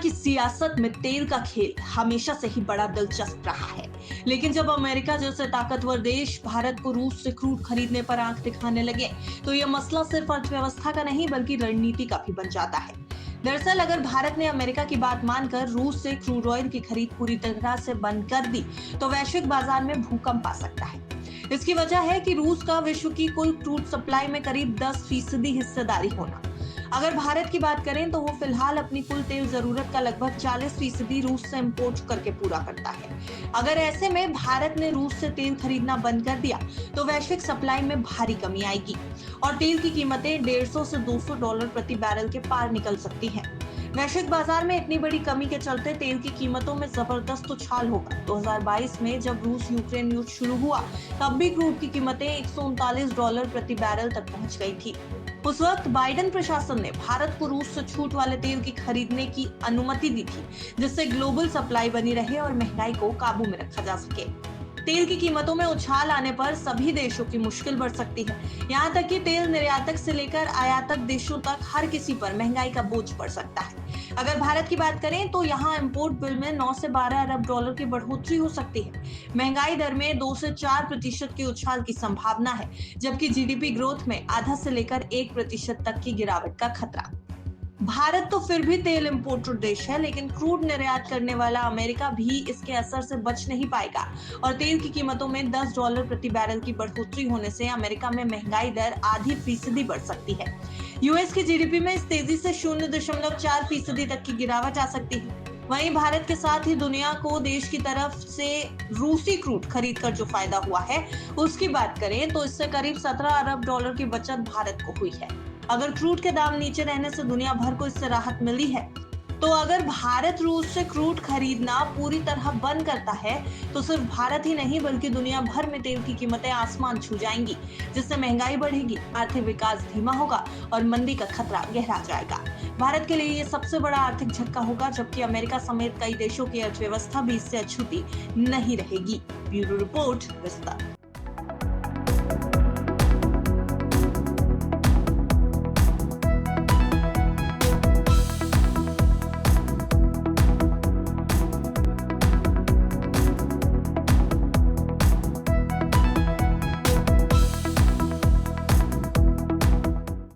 की सियासत में तेल का खेल हमेशा से ही बड़ा दिलचस्प रहा है, लेकिन जब अमेरिका जैसे ताकतवर देश भारत को रूस से क्रूड खरीदने पर आंख दिखाने लगे, तो यह मसला सिर्फ अर्थव्यवस्था का नहीं बल्कि रणनीति का भी बन जाता है। दरअसल अगर भारत ने अमेरिका की बात मानकर रूस से क्रूड ऑयल की खरीद पूरी तरह से बंद कर दी, तो वैश्विक बाजार में भूकंप आ सकता है। इसकी वजह है कि रूस का विश्व की कुल क्रूड सप्लाई में करीब 10% हिस्सेदारी होना। अगर भारत की बात करें तो वो फिलहाल अपनी कुल तेल जरूरत का लगभग 40% रूस से इंपोर्ट करके पूरा करता है। अगर ऐसे में भारत ने रूस से तेल खरीदना बंद कर दिया, तो वैश्विक सप्लाई में भारी कमी आएगी और तेल की कीमतें 150 से $200 प्रति बैरल के पार निकल सकती हैं। वैश्विक बाजार में इतनी बड़ी कमी के चलते तेल की कीमतों में जबरदस्त उछाल होगा। 2022 में जब रूस यूक्रेन युद्ध शुरू हुआ, तब भी क्रूड की कीमतें $139 प्रति बैरल तक पहुंच गई थी। उस वक्त बाइडेन प्रशासन ने भारत को रूस से छूट वाले तेल की खरीदने की अनुमति दी थी, जिससे ग्लोबल सप्लाई बनी रहे और महंगाई को काबू में रखा जा सके। तेल की कीमतों में उछाल आने पर सभी देशों की मुश्किल बढ़ सकती है। यहाँ तक कि तेल निर्यातक से लेकर आयातक देशों तक हर किसी पर महंगाई का बोझ पड़ सकता है। अगर भारत की बात करें तो यहाँ इंपोर्ट बिल में 9 से 12 अरब डॉलर की बढ़ोतरी हो सकती है। महंगाई दर में 2 से 4% की उछाल की संभावना है, जबकि जीडीपी ग्रोथ में आधा से लेकर 1% तक की गिरावट का खतरा। भारत तो फिर भी तेल इंपोर्टर देश है, लेकिन क्रूड निर्यात करने वाला अमेरिका भी इसके असर से बच नहीं पाएगा और तेल की कीमतों में $10 प्रति बैरल की बढ़ोतरी होने से अमेरिका में महंगाई दर आधी फीसदी बढ़ सकती है। यूएस की जीडीपी में इस तेजी से 0.4% तक की गिरावट आ सकती है। वहीं भारत के साथ ही दुनिया को देश की तरफ से रूसी क्रूड खरीद कर जो फायदा हुआ है, उसकी बात करें तो इससे करीब 17 अरब डॉलर की बचत भारत को हुई है। अगर क्रूड के दाम नीचे रहने से दुनिया भर को इससे राहत मिली है, तो अगर भारत रूस से क्रूड खरीदना पूरी तरह बंद करता है, तो सिर्फ भारत ही नहीं बल्कि दुनिया भर में तेल की कीमतें आसमान छू जाएंगी, जिससे महंगाई बढ़ेगी, आर्थिक विकास धीमा होगा और मंदी का खतरा गहरा जाएगा। भारत के लिए ये सबसे बड़ा आर्थिक झटका होगा, जबकि अमेरिका समेत कई देशों की अर्थव्यवस्था भी इससे अछूती नहीं रहेगी। ब्यूरो रिपोर्ट, विस्तार।